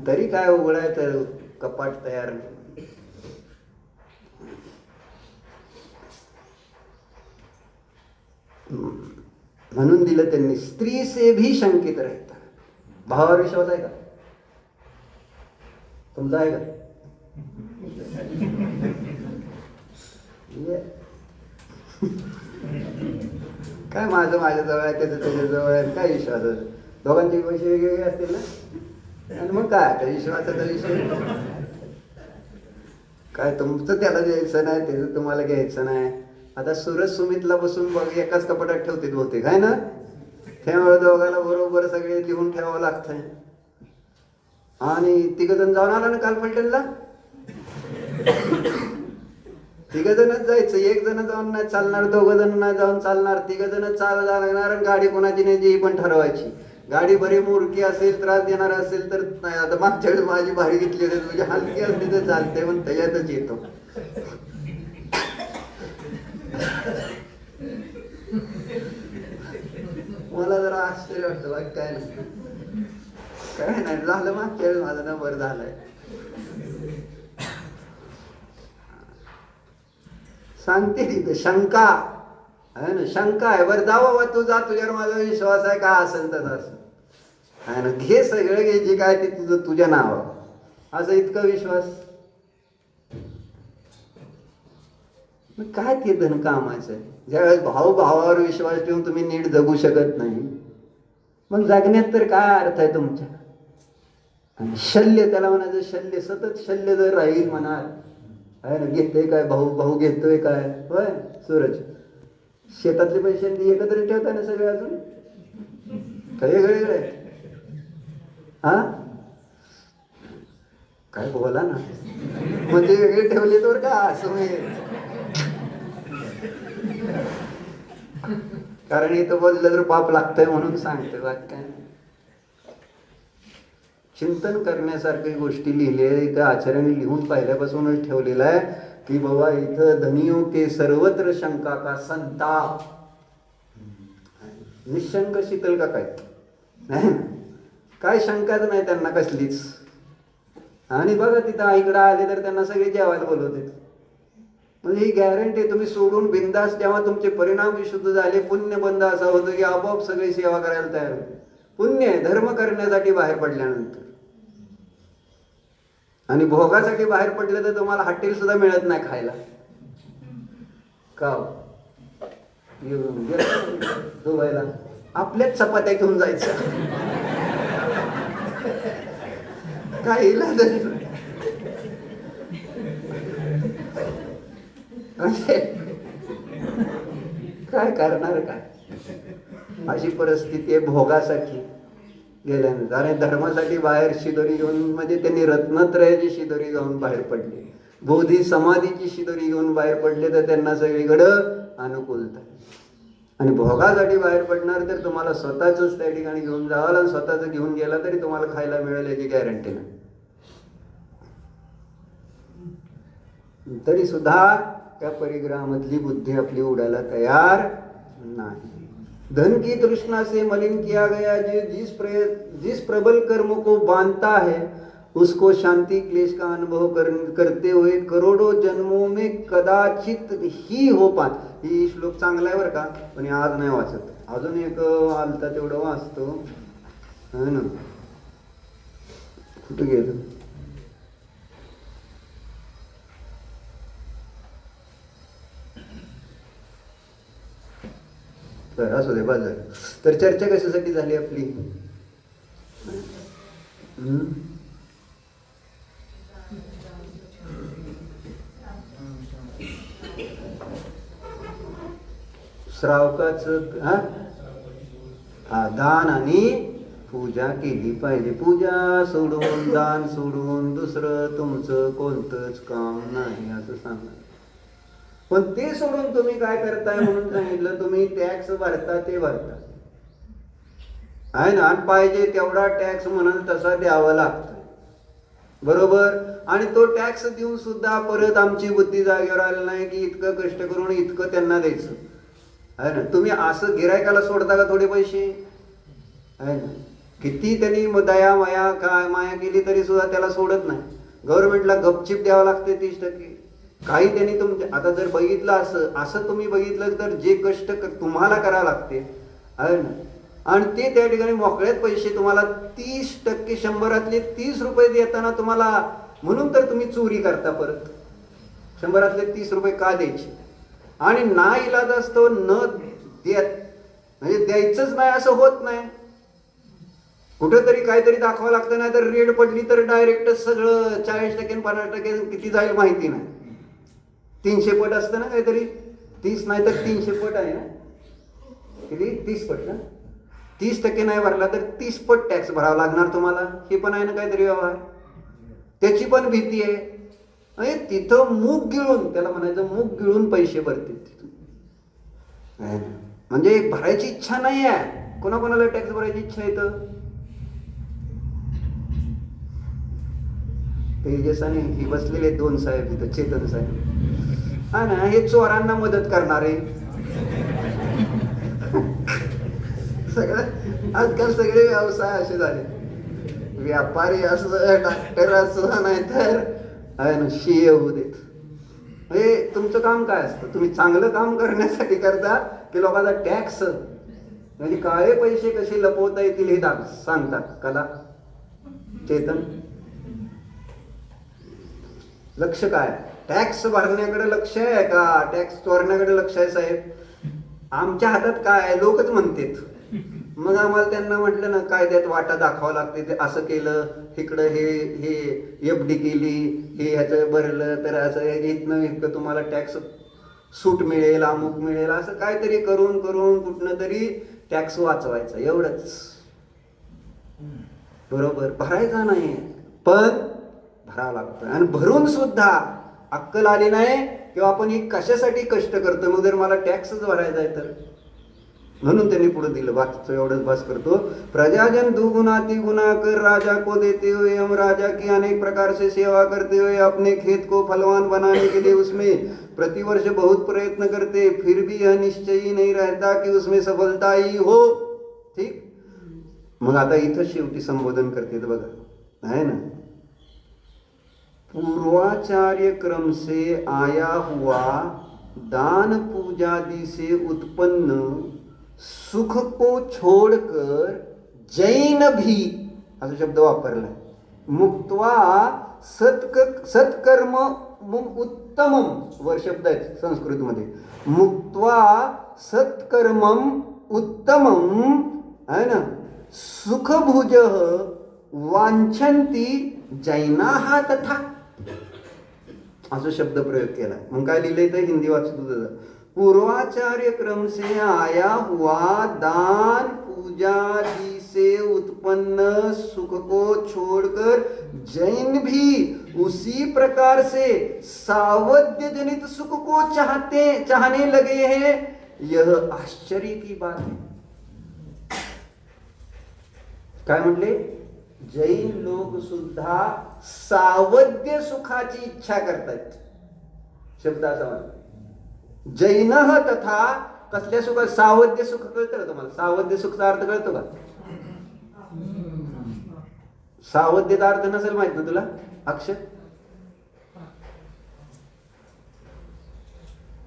तरी काय उघडायचं कपाट तयार नाही. म्हणून दिलं त्यांनी, स्त्री से भी शंकित रहता. भावावर विश्वास आहे का तुमचा? आहे का? काय माझं माझ्या जवळ आहे, त्याचं त्याच्या जवळ आहे, काय विश्वास? दोघांचे पैसे वेगवेगळे असतील ना, आणि मग काय आता विश्वासाचा विषय काय, तुमचं त्याला द्यायचं नाही, त्याचं तुम्हाला घ्यायचं नाही. आता सूरज सुमितला बसून बघ एकाच कपाटात ठेवते बहुतेक, आहे ना, त्यामुळे दोघाला बरोबर सगळे लिहून ठेवावं लागतंय. आणि तिघजण जाऊन आला ना काल पलटणला, तिघजणच जायचं, एक जण जाऊन नाही चालणार, दोघं जण नाही जाऊन चालणार, तिघजण चाल लागणार. आणि गाडी कोणाची न्यायची ही पण ठरवायची. गाडी बरी मोडकी असेल, त्रास देणार असेल तर नाही. आता मागच्या वेळेस माझी भारी घेतली होती, तुझी हलकी असते तर चालते, पण त्याच्यातच येतो. मला जरा आश्चर्य वाटतं, बाकी काय नाही, काय नाही झालं. मागच्या वेळेस माझा नंबर झालाय. सांगते तिथं शंका आहे ना, शंका आहे. बरं जाऊ बाबा, तू जा, तुझ्यावर माझा विश्वास आहे, काय असेल तर असं आहे ना, घे सगळं, घे जे काय ते तुझं तुझ्या नावावर, असं इतकं विश्वास. मग काय ते धन कामाचं आहे? ज्यावेळेस भाऊ भावावर विश्वास ठेवून तुम्ही नीट जगू शकत नाही, मग जगण्यात तर काय अर्थ आहे तुमच्या? आणि शल्य, त्याला म्हणायचं शल्य, सतत शल्य जर राहील मनात, आहे ना, घेतोय काय भाऊ, भाऊ घेतोय काय, होय सूरज, शेतातले पैसे एकत्र ठेवताय ना सगळे, अजून काय वेगळे हा, काय बोला ना, म्हणजे वेगळे ठेवले तर का असं म्हणजे, कारण इथं बोललं तर पाप लागतंय म्हणून सांगते, बाकी काय. चिंतन करण्यासारखी गोष्टी लिहिल्या इथं, आचार्याने लिहून पहिल्यापासूनच ठेवलेलं आहे की बाबा इथं धनियों के सर्वत्र शंका का संताप, निशंक शीतल का काय नाही, काय शंकाच नाही त्यांना कसलीच. आणि बघा तिथं इकडं आले तर त्यांना सगळे जेवायला बोलवते, म्हणजे ही गॅरंटी. तुम्ही सोडून बिंदास जेव्हा तुमचे परिणाम विशुद्ध झाले, पुण्य बंद असा होतो की आपोआप सगळी सेवा करायला तयार होते. पुण्य आहे धर्म करण्यासाठी बाहेर पडल्यानंतर. आणि भोगासाठी बाहेर पडले तर तुम्हाला हॉटेल सुद्धा मिळत नाही खायला, का दुबईला आपल्याच चपात्या घेऊन जायचं, काय इलाज काय करणार, काय अशी परिस्थिती आहे भोगासाठी गेल्यानंतर. आणि धर्मासाठी बाहेर शिदोरी घेऊन, म्हणजे त्यांनी रत्नत्रयाची शिदोरी घेऊन बाहेर पडले, बोधी समाधीची शिदोरी घेऊन बाहेर पडले, तर त्यांना सगळीकडं अनुकूलता. आणि भोगासाठी बाहेर पडणार तर तुम्हाला स्वतःच त्या ठिकाणी घेऊन जावाल, आणि स्वतःच घेऊन गेला तरी तुम्हाला खायला मिळेल याची गॅरंटी नाही. तरी सुद्धा त्या परिग्रहामधली बुद्धी आपली उडायला तयार नाही. धन की तृष्णा से मलिन किया गया जिस प्रबल कर्म को बांधता है उसको शांति क्लेश का अनुभव करते हुए करोड़ों जन्मों में कदाचित ही हो पात. ही श्लोक चांगला आहे बरं का, पण आज नाही वाचत. अजून एक आलता तेवढं वाचतो, है ना, कुठे गेलं, तर असू दे बाजार. तर चर्चा कशासाठी झाली आपली, श्रावकाचं हा दान आणि पूजा केली पाहिजे. पूजा सोडून, दान सोडून दुसरं तुमचं कोणतंच काम नाही असं सांगा. पण ते सोडून तुम्ही काय करताय म्हणून सांगितलं, तुम्ही टॅक्स भरता ते भरता, आहे ना, आणि पाहिजे तेवढा टॅक्स म्हणून तसा द्यावा लागतो, बरोबर. आणि तो टॅक्स देऊन सुद्धा परत आमची बुद्धी जागेवर आली नाही की इतकं कष्ट करून इतकं त्यांना द्यायचं, आहे ना. तुम्ही असं गिरायकाला सोडता का थोडे पैसे, आहे ना, किती त्यांनी दया माया काय माया केली तरी सुद्धा त्याला सोडत नाही. गव्हर्नमेंटला गपचिप द्यावं लागते 30%. काही त्यांनी तुमच्या, आता जर बघितलं असं तुम्ही बघितलं तर जे कष्ट तुम्हाला करावं लागते, आहे ना, आणि ते त्या ठिकाणी मोकळ्यात पैसे तुम्हाला 30%, 100रातले 30 रुपये देताना तुम्हाला, म्हणून तर तुम्ही चोरी करता परत. 100रातले 30 रुपये का द्यायचे, आणि ना इलाज असतो न देत, म्हणजे द्यायचंच नाही असं होत नाही. कुठेतरी काहीतरी दाखवावं लागतं, नाही तर रेड पडली तर डायरेक्ट सगळं 40% 50% किती जाईल माहिती नाही. 300 पट असतं ना काहीतरी, 30 नाही तर 300 पट आहे ना, किती 30 पट ना, 30% नाही भरला तर 30 पट टॅक्स भरावा लागणार तुम्हाला. हे पण आहे ना काहीतरी व्यवहार, त्याची पण भीती आहे. तिथं मूग गिळून, त्याला म्हणायचं मूग गिळून पैसे भरतील तिथून. म्हणजे भरायची इच्छा नाही आहे. कोणाकोणाला टॅक्स भरायची इच्छा येतं? तेजस आणि ही बसलेले 2 साहेब तिथं, चेतन साहेब, हा ना, हे चोरांना मदत करणारे. सगळं आजकाल सगळे व्यवसाय असे झाले, व्यापारी असं, डॉक्टर असं, नाही तर शिये होऊ देत. म्हणजे तुमचं काम काय असतं? तुम्ही चांगलं काम करण्यासाठी करता की लोकांचा टॅक्स, म्हणजे काळे पैसे कसे लपवता येतील हे सांगतात कला? चेतन, लक्ष काय? टॅक्स भरण्याकडे लक्ष आहे का टॅक्स चोरण्याकडे लक्ष आहे? साहेब, आमच्या हातात काय? लोकच म्हणतात. मग आम्हाला त्यांना म्हटलं ना, कायद्यात वाटा दाखवावं लागते. ते असं केलं, इकडं हे FD केली, हे ह्याचं भरलं तर असं इथनं इतकं तुम्हाला टॅक्स सूट मिळेल, अमुक मिळेल, असं काहीतरी करून करून कुठनं तरी टॅक्स वाचवायचा, एवढंच. बरोबर, भरायचा नाही पण भरावं लागतं. आणि भरून सुद्धा अक्कल आली नाही किंवा आपण ही कशासाठी कष्ट करतो. मग जर मला टॅक्सच भरायचा आहे तर, म्हणून त्यांनी पुढे दिलं. बाकीचं एवढंच बस करतो. प्रजाजन दुगुना तिगुना कर राजा को देते हुए हम राजा की अनेक प्रकार से सेवा करते हुए अपने खेत को फलवान बनाने के लिए उसमें प्रतिवर्ष बहुत प्रयत्न करते, फिर भी यह निश्चय ही नहीं रहता कि उसमें सफलता ही हो. ठीक. मग आता इथं शेवटी संबोधन करते बघा, आहे ना, पूर्वाचार्य क्रम से आया हुआ दान पूजादि से उत्पन्न सुख को छोड़कर जैन भी, असा शब्द वापरलाय, मुक्त्वा सत्कर्म उत्तमम, वर शब्द आहेत संस्कृतमध्ये, मुक्त्वा सत्कर्मम उत्तमम, आहे ना, सुखभुज वांछन्ति जैनाः तथा, असा शब्द प्रयोग केला. मग काय लिहिलंय तर हिंदी वाचतो तुझं. पूर्वाचार्य क्रम से आया हुआ दान पूजा जी से उत्पन्न सुख को छोड़कर जैन भी उसी प्रकार से सावध्य जनित सुख को चाहने लगे हैं. यह आश्चर्य की बात है. काय म्हटले? जैन लोक सुद्धा सावध्य सुखाची इच्छा करतात. शब्द असा म्हणतात, जैन तथा. कसल्या सुख? सावध्य सुख. कळतं का तुम्हाला? सावध्य सुखचा अर्थ कळतो का? सावध्यचा अर्थ नसेल माहित ना तुला अक्षर?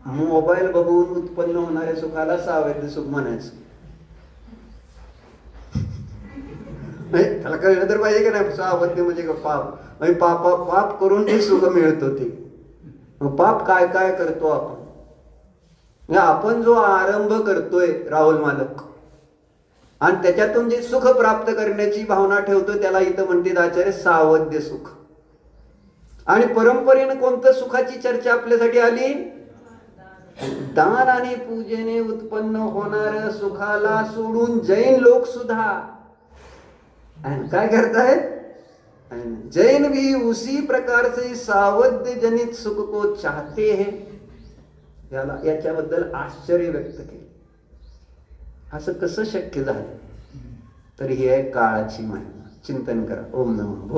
मोबाईल बघून उत्पन्न होणाऱ्या सुखाला सावध्य सुख म्हणायचं. त्याला कळलं तर पाहिजे का नाही? सावध्य म्हणजे पाप, पाप करून हे सुख मिळत होते. मग पाप काय काय करतो आपण? आपण जो आरंभ करतोय राहुल मालक, आणि त्याच्यातून जे सुख प्राप्त करण्याची भावना ठेवतो, त्याला इथं म्हणते आचार्य सावध्य सुख. आणि परंपरेनं कोणतं सुखाची चर्चा आपल्यासाठी आली? दान आणि पूजेने उत्पन्न होणाऱ्या सुखाला सोडून जैन लोक सुद्धा काय करतायत? जैन भी उसी प्रकार से सावध्य जनित सुख को चाहते हैं. याच्याबद्दल आश्चर्य व्यक्त केले. असं कसं शक्य झालं? तर ही आहे काळाची महिमा. चिंतन करा. ओम नमः.